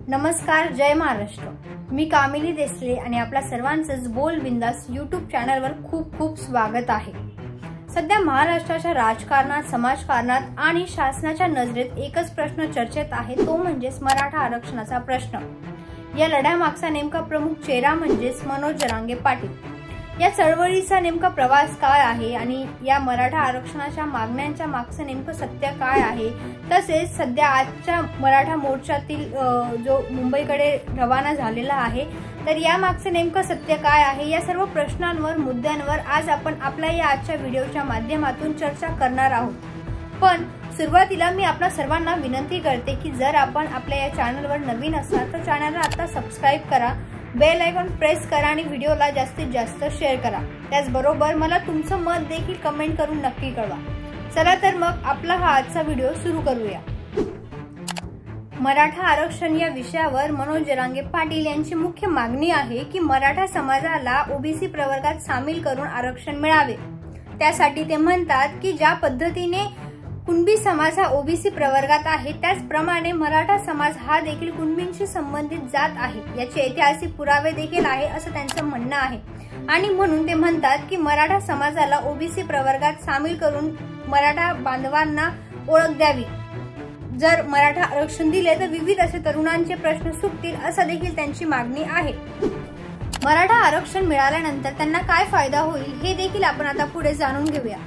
नमस्कार, जय महाराष्ट्र। मी कामिनी देसले आणि आपल्या सर्वांचंच बोल बिंदास YouTube चॅनलवर खूप खूप स्वागत आहे। सध्या महाराष्ट्राच्या राजकारणात, समाजकारणात आणि शासनाच्या नजरेत एकच प्रश्न चर्चेत आहे, तो म्हणजे मराठा आरक्षणाचा प्रश्न। या लढ्यामागचा नेमका प्रमुख चेहरा म्हणजे मनोज जरांगे पाटील। या चळवळीचा नेमका प्रवास काय आहे आणि या मराठा आरक्षणाच्या मागण्यांच्या मागचं नेमकं सत्य काय आहे, तसेच सध्या आजच्या मराठा मोर्चातील जो मुंबईकडे रवाना झालेला आहे, तर या मागचं नेमकं सत्य काय आहे, या सर्व प्रश्नांवर, मुद्द्यांवर आज आपण आपल्या या आजच्या व्हिडिओच्या माध्यमातून चर्चा करणार आहोत। पण सुरुवातीला मी आपल्या सर्वांना विनंती करते की जर आपण आपल्या या चॅनलवर नवीन असाल तर चॅनलला आता सबस्क्राइब करा, बेल आयकॉन प्रेस करा आणि व्हिडिओला जास्तीत जास्त शेअर करा। त्याचबरोबर मला तुमचं मत देखील कमेंट करून नक्की कळवा। चला तर मग आपला हा आजचा व्हिडिओ सुरू करूया। मराठा आरक्षण या विषयावर मनोज जरांगे पाटील यांची मुख्य मागणी आहे की मराठा समाजाला ओबीसी प्रवर्गात सामील करून आरक्षण मिळावे। त्यासाठी ते म्हणतात की ज्या पद्धतीने कुणबी समाज हा ओबीसी प्रवर्गात आहे, त्याचप्रमाणे मराठा समाज हा देखील कुणबींशी संबंधित जात आहे, याचे ऐतिहासिक पुरावे देखील आहे असं त्यांचं म्हणणं आहे। आणि म्हणून ते म्हणतात की मराठा समाजाला ओबीसी प्रवर्गात सामील करून मराठा बांधवांना ओळख द्यावी। जर मराठा आरक्षण दिले तर विविध असे तरुणांचे प्रश्न सुटतील असं देखील त्यांची मागणी आहे। मराठा आरक्षण मिळाल्यानंतर त्यांना काय फायदा होईल हे देखील आपण आता पुढे जाणून घेऊया।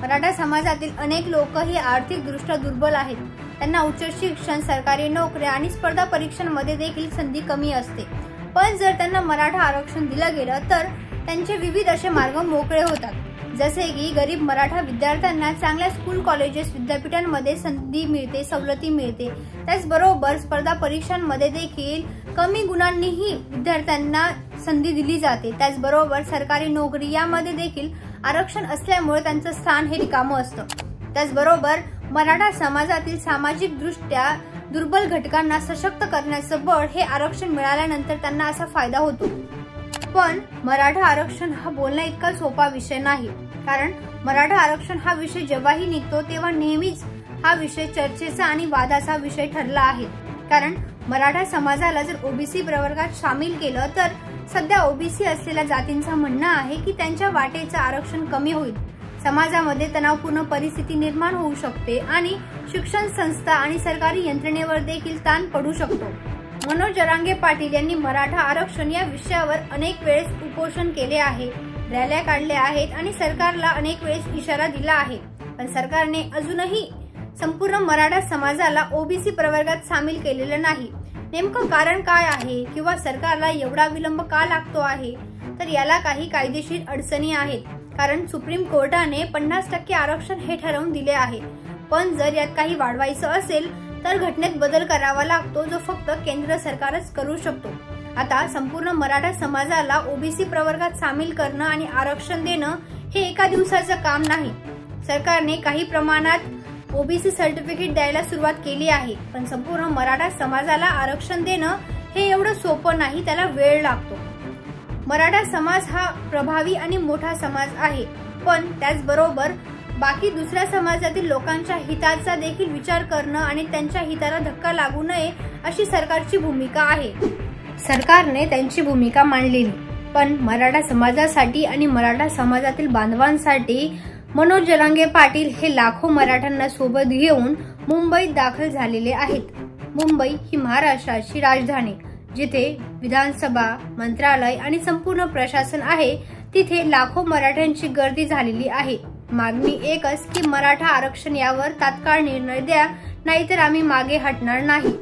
मराठा समाजातील अनेक लोक ही आर्थिकदृष्ट्या दुर्बल आहेत। त्यांना उच्च शिक्षण, सरकारी नोकऱ्या आणि स्पर्धा परीक्षांमध्ये देखील संधी कमी असते। पण जर त्यांना मराठा आरक्षण दिलं गेलं तर त्यांचे विविध असे मार्ग मोकळे होतात। जसे की गरीब मराठा विद्यार्थ्यांना चांगल्या स्कूल, कॉलेजेस, विद्यापीठांमध्ये संधी मिळते, सवलती मिळते। त्याचबरोबर स्पर्धा परीक्षांमध्ये देखील कमी गुणांनीही विद्यार्थ्यांना संधी दिली जाते। त्याचबरोबर सरकारी नोकरी यामध्ये देखील आरक्षण असल्यामुळे त्यांचं स्थान हे रिकामं असतं। त्याचबरोबर मराठा समाजातील सामाजिक दृष्ट्या दुर्बल घटकांना सशक्त करण्याचं बळ हे आरक्षण मिळाल्यानंतर त्यांना असा फायदा होतो। पण मराठा आरक्षण हा बोलण्या इतका सोपा विषय नाही, कारण मराठा आरक्षण हा विषय जेव्हाही निघतो तेव्हा नेहमीच हा विषय चर्चेचा आणि वादाचा विषय ठरला आहे। कारण मराठा समाजाला जर ओबीसी प्रवर्गात सामील केलं तर सध्या ओबीसी असलेल्या जातींचं म्हणणं आहे की त्यांच्या वाटेचं आरक्षण कमी होईल, समाजामध्ये तणावपूर्ण परिस्थिती निर्माण होऊ शकते आणि शिक्षण संस्था आणि सरकारी यंत्रणेवर देखील ताण पडू शकतो। मनोज जरांगे पाटील यांनी मराठा आरक्षण या विषयावर अनेक वेळेस उपोषण केले आहे, रॅल्या काढल्या आहेत आणि सरकारला अनेक वेळेस इशारा दिला आहे। पण सरकारने अजूनही संपूर्ण मराठा समाजाला ओबीसी प्रवर्गात सामील केलेलं नाही। नेमकं कारण काय आहे किंवा सरकारला एवढा विलंब का लागतो आहे, तर याला काही कायदेशीर अडचणी आहेत। कारण सुप्रीम कोर्टाने 50% आरक्षण हे ठरवून दिले आहे। पण जर यात काही वाढवायचं असेल तर घटनेत बदल करावा लागतो, जो फक्त केंद्र सरकारच करू शकतो। आता संपूर्ण मराठा समाजाला ओबीसी प्रवर्गात सामील करणं आणि आरक्षण देणं हे एका दिवसाचं काम नाही। सरकारने काही प्रमाणात ओबीसी सर्टिफिकेट द्यायला सुरुवात केली आहे, पण संपूर्ण मराठा समाजाला आरक्षण देणं हे एवढं सोपं नाही, त्याला वेळ लागतो। मराठा समाज हा प्रभावी आणि मोठा समाज आहे, पण त्याचबरोबर बाकी दुसऱ्या समाजातील लोकांच्या हिताचा देखील विचार करणं आणि त्यांच्या हिताला धक्का लागू नये अशी सरकारची भूमिका आहे। सरकारने त्यांची भूमिका मांडलेली, पण मराठा समाजासाठी आणि मराठा समाजातील बांधवांसाठी मनोज जरांगे पाटील हे लाखो मराठ्यांना सोबत घेऊन मुंबईत दाखल झालेले आहेत। मुंबई ही महाराष्ट्राची राजधानी, जिथे विधानसभा, मंत्रालय आणि संपूर्ण प्रशासन आहे, तिथे लाखो मराठ्यांची गर्दी झालेली आहे। मागणी एकच की मराठा आरक्षण यावर तात्काळ निर्णय द्या, नाहीतर आम्ही मागे हटणार नाही।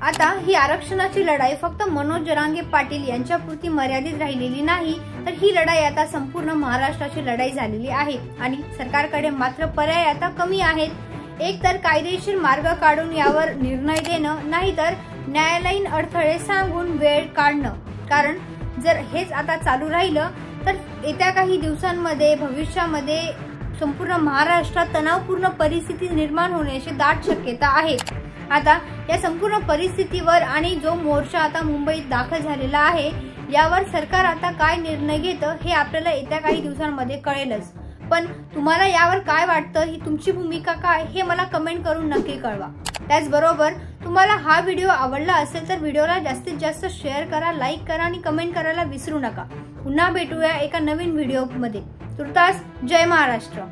आता ही आरक्षणाची लढाई फक्त मनोज जरांगे पाटील यांच्यापुरती मर्यादित राहिलेली नाही, तर ही लढाई आता संपूर्ण महाराष्ट्राची लढाई झालेली आहे आणि सरकारकडे मात्र पर्याय आता कमी आहेत। एक तर कायदेशीर मार्ग काढून यावर निर्णय देणं, नाहीतर न्यायालयीन अडथळे सांगून वेळ काढणं। कारण जर हेच आता चालू राहिलं तर येत्या काही दिवसांमध्ये, भविष्यामध्ये संपूर्ण महाराष्ट्रात तणावपूर्ण परिस्थिती निर्माण होण्याची दाट शक्यता आहे। आता या संपूर्ण परिस्थितीवर आणि जो मोर्चा आता मुंबईत दाखल झालेला आहे, यावर सरकार आता काय निर्णय घेतं हे आपल्याला येत्या काही दिवसांमध्ये कळेलच। पण तुम्हाला यावर काय वाटतं, ही तुमची भूमिका काय हे मला कमेंट करून नक्की कळवा। त्याचबरोबर तुम्हाला हा व्हिडिओ आवडला असेल तर व्हिडिओला जास्तीत जास्त शेअर करा, लाईक करा आणि कमेंट करायला विसरू नका. पुन्हा भेटूया एका नवीन व्हिडिओमध्ये. तुर्तास जय महाराष्ट्र.